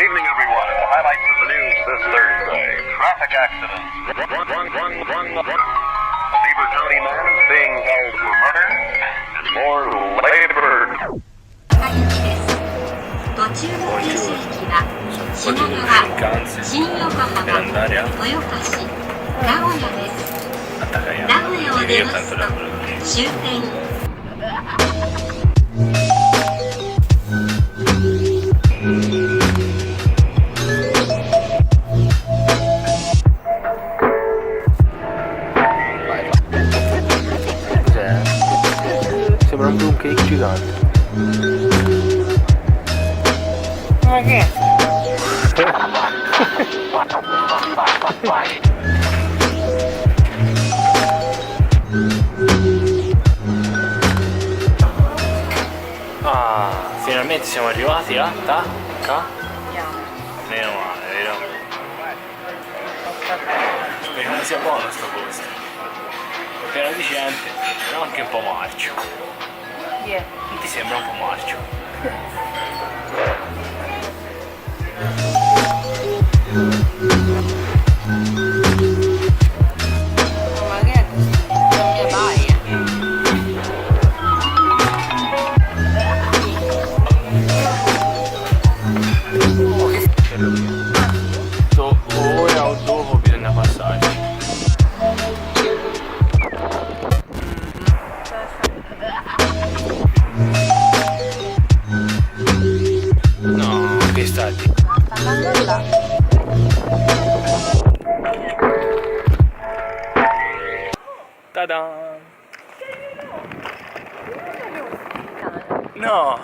evening, everyone. The highlights of the news this Thursday. Traffic accidents. Run. A Beaver County man is being held for murder. And more labor. 途中の停車駅は品川、新横浜、豊橋、名古屋です。名古屋を出ますと終点。Sembra un cake gigante. Ma che è? Ah, finalmente siamo arrivati a meno male, vero? Speriamo sia buono sto posto. Appena decente, però anche un po' marcio. Non ti sembra un po' marcio? Ma che è questo? La mia baia. Ora o dopo bisogna passarci. No, che stati? Sta andando là. Ta-da! No!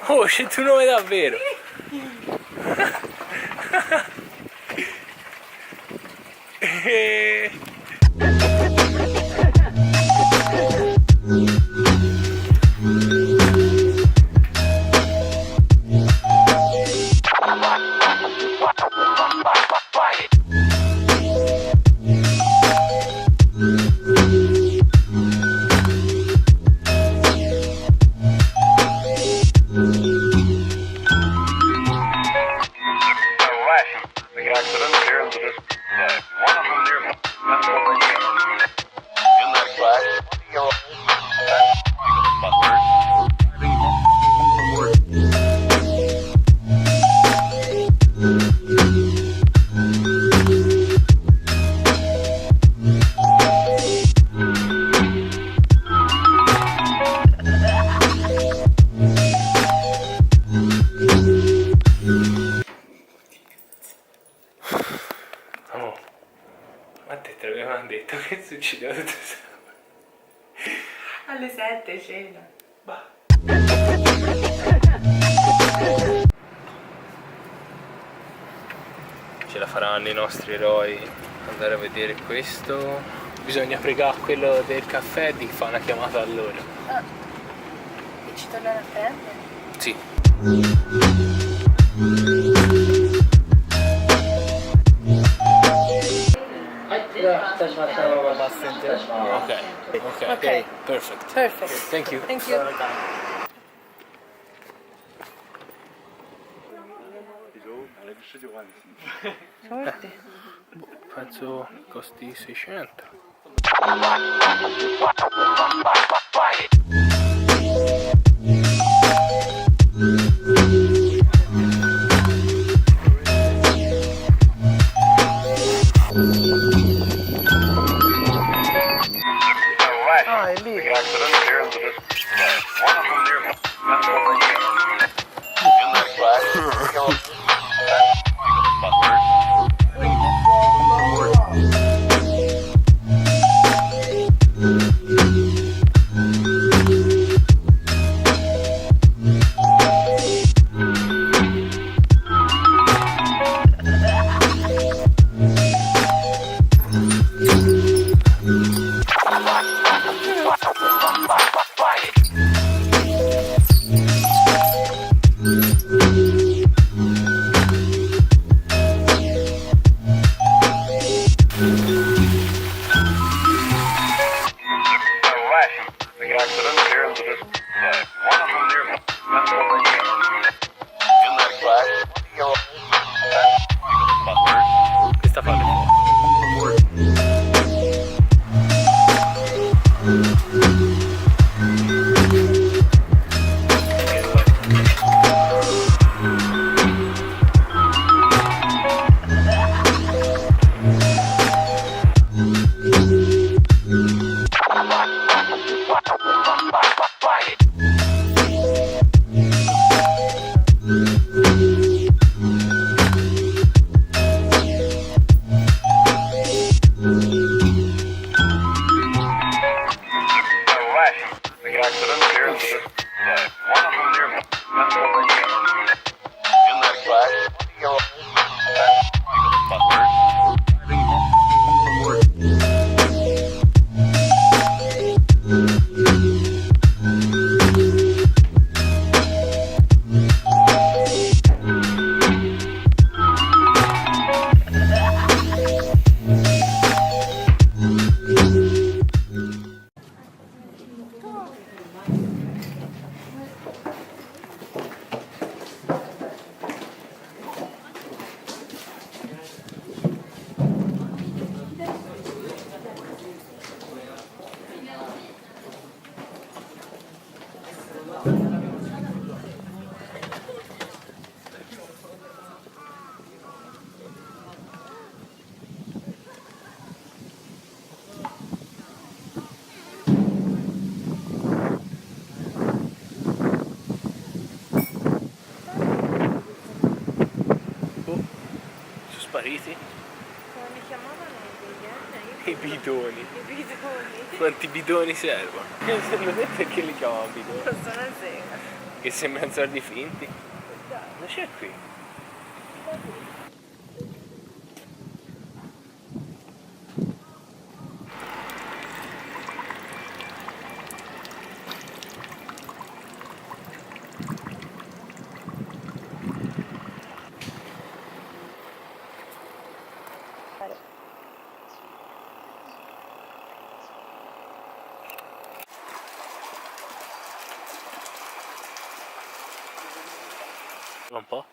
Oh, c'è il tuo nome davvero! Ma te l'avevano detto che succedeva tutto questo? Alle 7 cena. Bah. Ce la faranno i nostri eroi andare a vedere questo. Bisogna pregare quello del caffè di fare una chiamata a loro. E ci tornano a prendere? Sì. Okay, perfect. Thank you. Penso costi 600. Ah, è lì. spariti? Come li chiamavano I bidoni. i bidoni? Quanti bidoni servono? Secondo te perché li chiamano bidoni? Non so una sera. Che sembrano soldi finti? Non c'è qui. Un po'?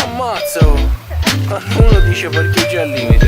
Ammazzo! Quando uno dice parcheggio al limite,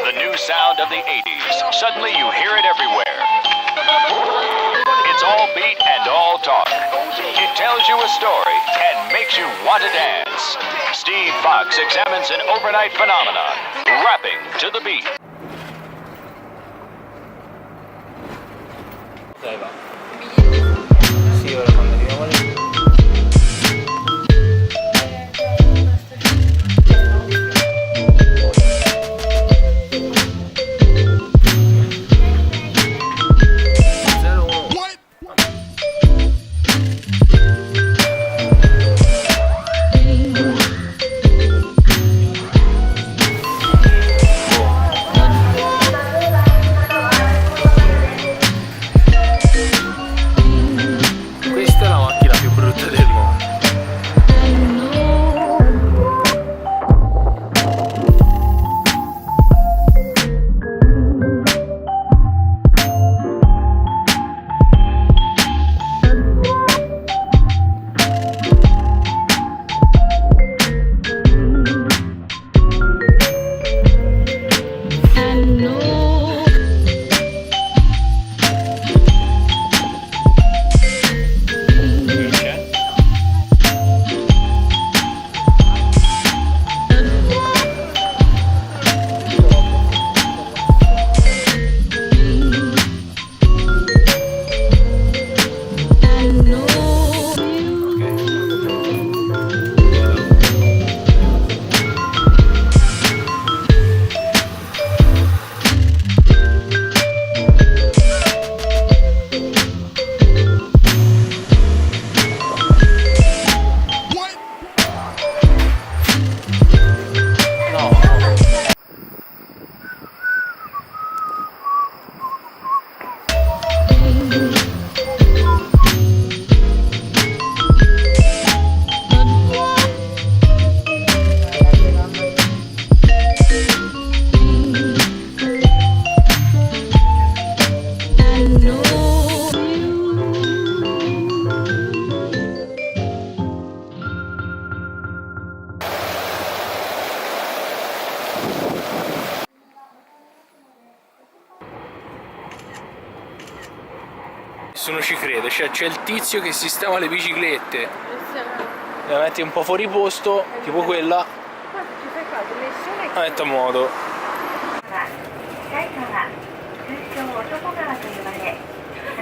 The new sound of the 80s. Suddenly you hear it everywhere. It's all beat and all talk. It tells you a story and makes you want to dance. Steve Fox examines an overnight phenomenon, rapping to the beat. dai va. Sì, ora quando arriviamo lì. Nessuno ci crede, cioè c'è il tizio che sistema le biciclette, le metti un po' fuori posto, tipo quella, Guarda, ci fai caso, nessuno è la metto a modo. 京男川と呼ばれ